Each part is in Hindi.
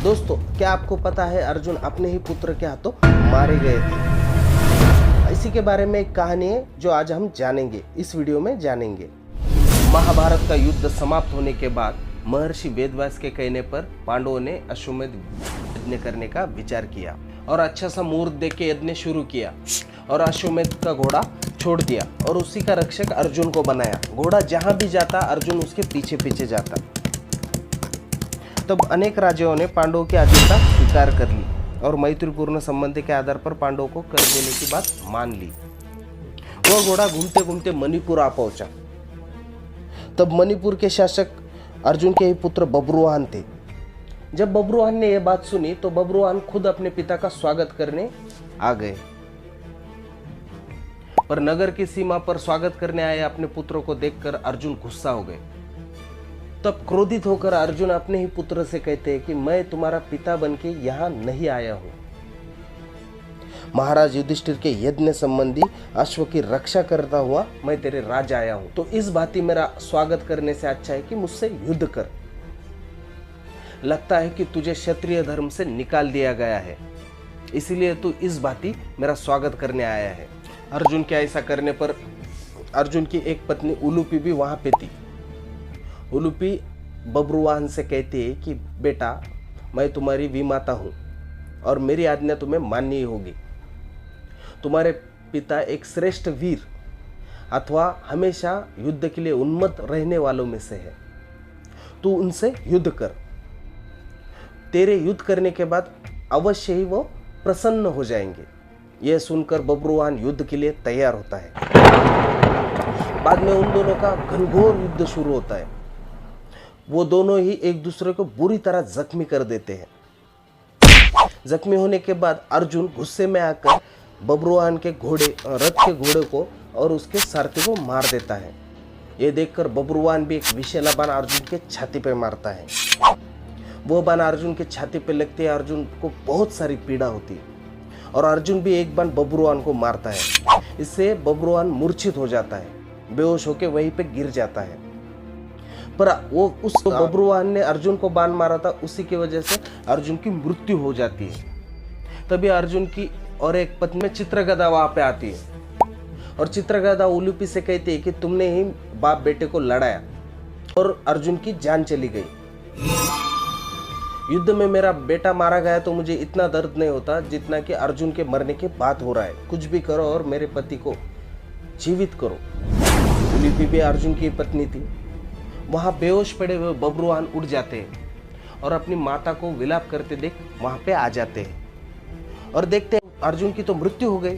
दोस्तों, क्या आपको पता है अर्जुन अपने ही पुत्र के हाथों मारे गए थे? इसी के बारे में एक कहानी है जो आज हम जानेंगे, इस वीडियो में जानेंगे। महाभारत का युद्ध समाप्त होने के बाद महर्षि वेदव्यास के कहने पर पांडवों ने अश्वमेध यज्ञ करने का विचार किया और अच्छा सा मुहूर्त देख के यज्ञ शुरू किया और अश्वमेध का घोड़ा छोड़ दिया और उसी का रक्षक अर्जुन को बनाया। घोड़ा जहां भी जाता अर्जुन उसके पीछे पीछे जाता। तब अनेक राजाओं ने पांडवों की आज्ञा स्वीकार कर ली और मैत्रीपूर्ण संबंध के आधार पर पांडवों को कर देने की बात मान ली। वह घोड़ा घूमते घूमते मणिपुर आ पहुंचा। तब मणिपुर के शासक अर्जुन के ही पुत्र बब्रुवाहन थे। जब बब्रुवाहन ने यह बात सुनी तो बब्रुवाहन खुद अपने पिता का स्वागत करने आ गए। पर नगर की सीमा पर स्वागत करने आए अपने पुत्रों को देखकर अर्जुन गुस्सा हो गए। तब क्रोधित होकर अर्जुन अपने ही पुत्र से कहते हैं कि मैं तुम्हारा पिता बनके यहाँ नहीं आया हूं। महाराज युधिष्ठिर के यज्ञ संबंधी अश्व की रक्षा करता हुआ मैं तेरे राज आया हूं, तो इस भांति मेरा स्वागत करने से अच्छा है कि मुझसे युद्ध कर। लगता है कि तुझे क्षत्रिय धर्म से निकाल दिया गया है, इसीलिए तू इस भांति मेरा स्वागत करने आया है। अर्जुन के ऐसा करने पर अर्जुन की एक पत्नी उलूपी भी वहां पे थी। उलूपी बब्रुवाहन से कहती है कि बेटा, मैं तुम्हारी विमाता हूं और मेरी आज्ञा तुम्हें माननी होगी। तुम्हारे पिता एक श्रेष्ठ वीर अथवा हमेशा युद्ध के लिए उन्मत्त रहने वालों में से है। तू उनसे युद्ध कर। तेरे युद्ध करने के बाद अवश्य ही वो प्रसन्न हो जाएंगे। यह सुनकर बब्रुवाहन युद्ध के लिए तैयार होता है। बाद में उन दोनों का घनघोर युद्ध शुरू होता है। वो दोनों ही एक दूसरे को बुरी तरह जख्मी कर देते हैं। जख्मी होने के बाद अर्जुन गुस्से में आकर बब्रुवाहन के रथ के घोड़े को और उसके सारथी को मार देता है। ये देखकर बब्रुवाहन भी एक विषैला बाण अर्जुन के छाती पे मारता है। वो बाण अर्जुन के छाती पे लगते है। अर्जुन को बहुत सारी पीड़ा होती है और अर्जुन भी एक बाण बब्रुवाहन को मारता है। इससे बब्रुवाहन मूर्छित हो जाता है, बेहोश होकर वहीं पे गिर जाता है। पर वो उस बब्रुवाहन ने अर्जुन को बाण मारा था, उसी की वजह से अर्जुन की मृत्यु हो जाती है। तभी अर्जुन की और एक पत्नी चित्रगदा वहां पे आती है और चित्रगदा उलूपी से कहती है कि तुमने ही बाप बेटे को लड़ाया और अर्जुन की जान चली गई। युद्ध में मेरा बेटा मारा गया तो मुझे इतना दर्द नहीं होता जितना कि अर्जुन के मरने की बात हो रहा है। कुछ भी करो और मेरे पति को जीवित करो। उलूपी भी अर्जुन की पत्नी थी। वहां बेहोश पड़े हुए बब्रुवाहन उठ जाते हैं और अपनी माता को विलाप करते देख वहां पे आ जाते हैं और देखते हैं अर्जुन की तो मृत्यु हो गई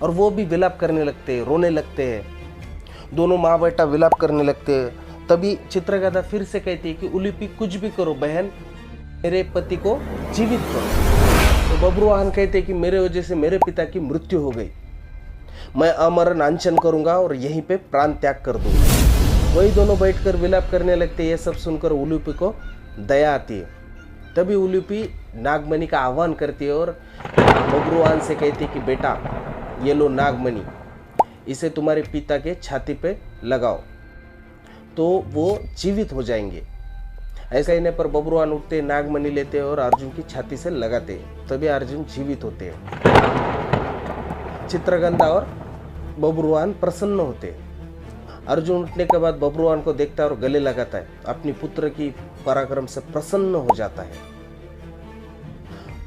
और वो भी विलाप करने लगते हैं, रोने लगते हैं। दोनों माँ बेटा विलाप करने लगते हैं। तभी चित्रगदा फिर से कहती है कि उलूपी कुछ भी करो बहन, मेरे पति को जीवित करो। तो बब्रुवाहन कहते हैं कि मेरे वजह से मेरे पिता की मृत्यु हो गई, मैं अमरण अनशन करूंगा और यहीं पे प्राण त्याग कर दूंगा। वही दोनों बैठकर विलाप करने लगते। ये सब सुनकर उलूपी को दया आती है। तभी उलूपी नागमणि का आह्वान करती है और बब्रुवाहन से कहती है कि बेटा, ये लो नागमणि, इसे तुम्हारे पिता के छाती पे लगाओ तो वो जीवित हो जाएंगे। ऐसा कहने पर बब्रुवाहन उठते, नागमणि लेते हैं और अर्जुन की छाती से लगाते हैं। तभी अर्जुन जीवित होते हैं। चित्रगंधा और बब्रुवाहन प्रसन्न होते हैं। अर्जुन उठने के बाद बब्रुवाहन को देखता है और गले लगाता है। अपनी पुत्र की पराक्रम से प्रसन्न हो जाता है।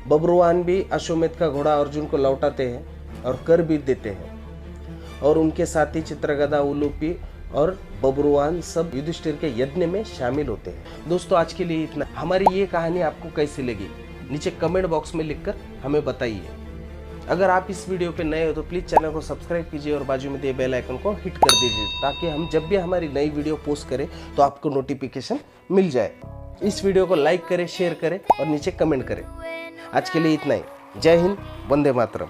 बब्रुवाहन भी अश्वमेध का घोड़ा अर्जुन को लौटाते हैं और कर भी देते हैं और उनके साथी चित्रगदा, उलूपी और बब्रुवाहन सब युधिष्ठिर के यज्ञ में शामिल होते हैं। दोस्तों, आज के लिए इतना। हमारी ये कहानी आपको कैसी लगी नीचे कमेंट बॉक्स में लिखकर हमें बताइए। अगर आप इस वीडियो पे नए हो तो प्लीज़ चैनल को सब्सक्राइब कीजिए और बाजू में दिए बेल आइकन को हिट कर दीजिए ताकि हम जब भी हमारी नई वीडियो पोस्ट करें तो आपको नोटिफिकेशन मिल जाए। इस वीडियो को लाइक करें, शेयर करें और नीचे कमेंट करें। आज के लिए इतना ही। जय हिंद, वंदे मातरम।